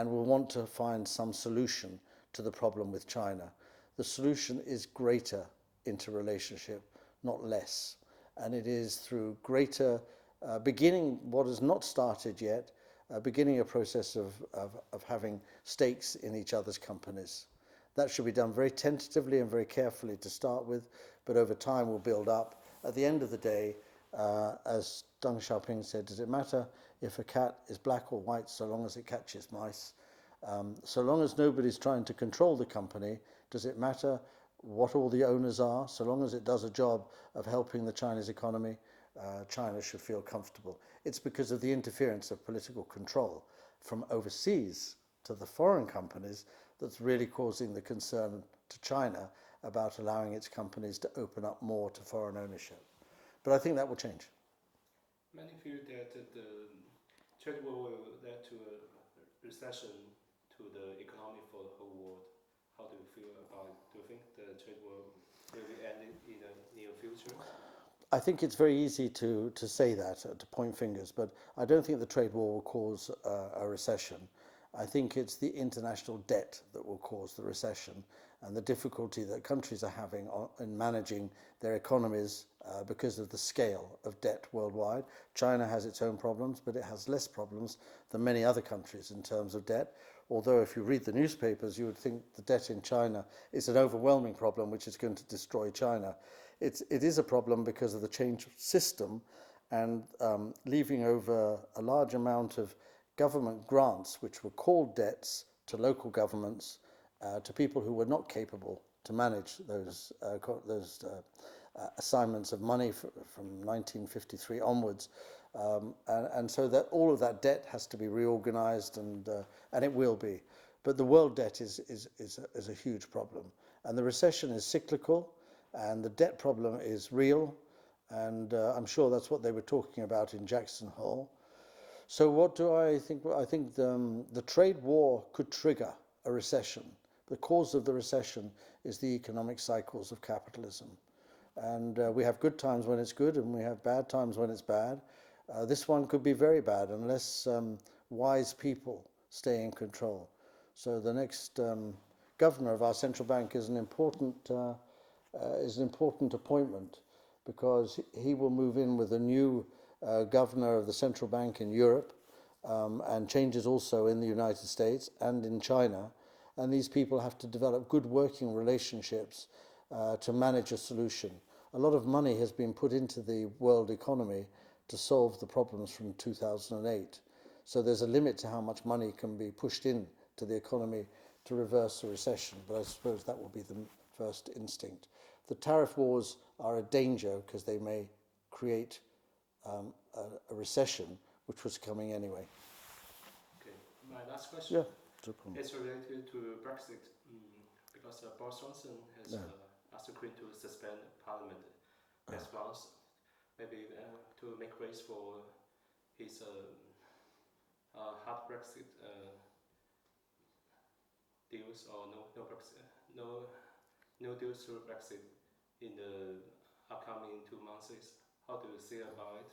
and will want to find some solution to the problem with China. The solution is greater interrelationship, not less. And it is through greater, beginning what has not started yet, beginning a process of having stakes in each other's companies. That should be done very tentatively and very carefully to start with, but over time will build up. At the end of the day, as Deng Xiaoping said, does it matter if a cat is black or white so long as it catches mice? So long as nobody's trying to control the company, does it matter what all the owners are? So long as it does a job of helping the Chinese economy, China should feel comfortable. It's because of the interference of political control from overseas to the foreign companies that's really causing the concern to China about allowing its companies to open up more to foreign ownership. But I think that will change. Many feel that the trade war will lead to a recession to the economy for the whole world. How do you feel about it? Do you think the trade war will be ended in the near future? I think it's very easy to say that, to point fingers, but I don't think the trade war will cause a recession. I think it's the international debt that will cause the recession and the difficulty that countries are having in managing their economies because of the scale of debt worldwide. China has its own problems, but it has less problems than many other countries in terms of debt. Although if you read the newspapers, you would think the debt in China is an overwhelming problem which is going to destroy China. It is a problem because of the change of system and leaving over a large amount of government grants, which were called debts, to local governments, to people who were not capable to manage those assignments of money from 1953 onwards. And so that all of that debt has to be reorganized, and it will be. But the world debt is a huge problem. And the recession is cyclical, and the debt problem is real. And I'm sure that's what they were talking about in Jackson Hole. So what do I think? I think the trade war could trigger a recession. The cause of the recession is the economic cycles of capitalism. And we have good times when it's good, and we have bad times when it's bad. This one could be very bad unless wise people stay in control. So the next governor of our central bank is an important appointment, because he will move in with a new governor of the central bank in Europe, and changes also in the United States and in China. And these people have to develop good working relationships to manage a solution. A lot of money has been put into the world economy to solve the problems from 2008. So there's a limit to how much money can be pushed into the economy to reverse a recession. But I suppose that will be the first instinct. The tariff wars are a danger because they may create a recession, which was coming anyway. Okay, my last question. Yeah, no problem. It's related to Brexit, because Boris Johnson has asked the Queen to suspend Parliament next month, maybe to make ways for his hard Brexit deals, or no Brexit, no deals through Brexit in the upcoming 2 months. How do you see about it?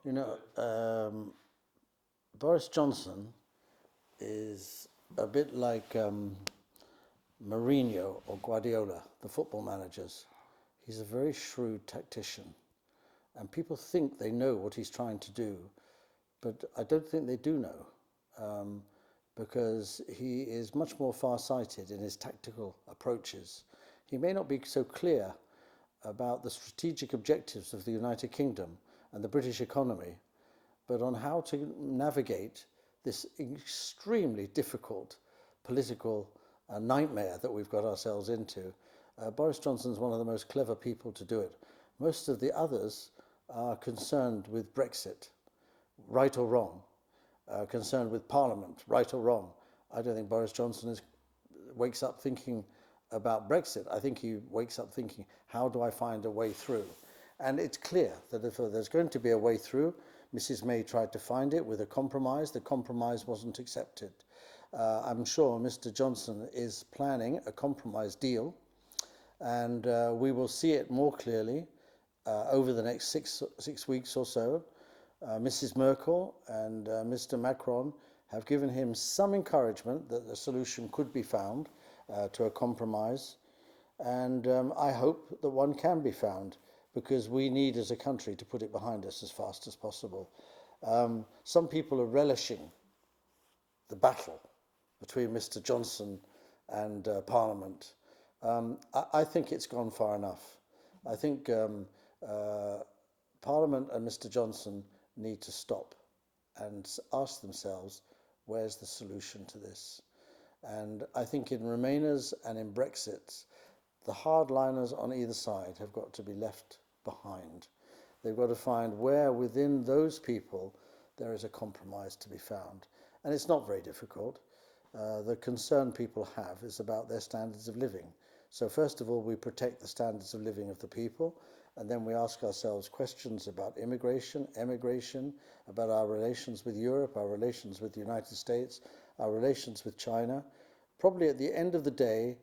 You know, Boris Johnson is a bit like Mourinho or Guardiola, the football managers. He's a very shrewd tactician, and people think they know what he's trying to do, but I don't think they do know, because he is much more far-sighted in his tactical approaches. He may not be so clear about the strategic objectives of the United Kingdom and the British economy, but on how to navigate this extremely difficult political nightmare that we've got ourselves into. Boris Johnson's one of the most clever people to do it. Most of the others are concerned with Brexit, right or wrong, concerned with Parliament, right or wrong. I don't think Boris Johnson wakes up thinking about Brexit. I think he wakes up thinking, how do I find a way through? And it's clear that if there's going to be a way through, Mrs. May tried to find it with a compromise. The compromise wasn't accepted. I'm sure Mr. Johnson is planning a compromise deal, and we will see it more clearly over the next six weeks or so. Mrs. Merkel and Mr. Macron have given him some encouragement that the solution could be found to a compromise. And I hope that one can be found, because we need as a country to put it behind us as fast as possible. Some people are relishing the battle between Mr. Johnson and Parliament. I think it's gone far enough. I think Parliament and Mr. Johnson need to stop and ask themselves, where's the solution to this? And I think in Remainers and in Brexit, the hardliners on either side have got to be left behind. They've got to find where within those people there is a compromise to be found. And it's not very difficult. The concern people have is about their standards of living. So first of all, we protect the standards of living of the people, and then we ask ourselves questions about immigration, emigration, about our relations with Europe, our relations with the United States, our relations with China. Probably at the end of the day,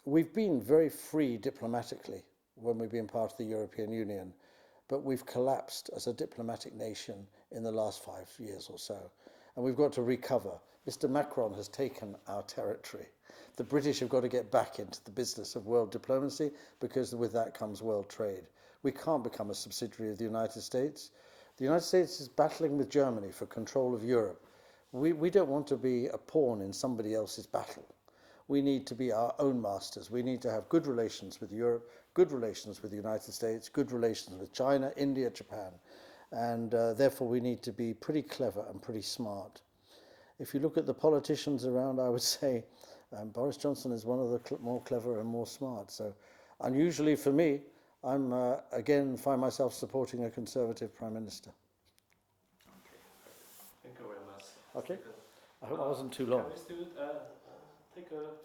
we've been very free diplomatically when we've been part of the European Union, but we've collapsed as a diplomatic nation in the last 5 years or so, and we've got to recover. Mr. Macron has taken our territory. The British have got to get back into the business of world diplomacy, because with that comes world trade. We can't become a subsidiary of the United States. The United States is battling with Germany for control of Europe. We don't want to be a pawn in somebody else's battle. We need to be our own masters. We need to have good relations with Europe, good relations with the United States, good relations with China, India, Japan. And therefore we need to be pretty clever and pretty smart. If you look at the politicians around, I would say Boris Johnson is one of the more clever and more smart. So unusually for me, I'm again find myself supporting a Conservative Prime Minister. Okay, thank you very much. Okay, I hope I wasn't too long. Can we still take a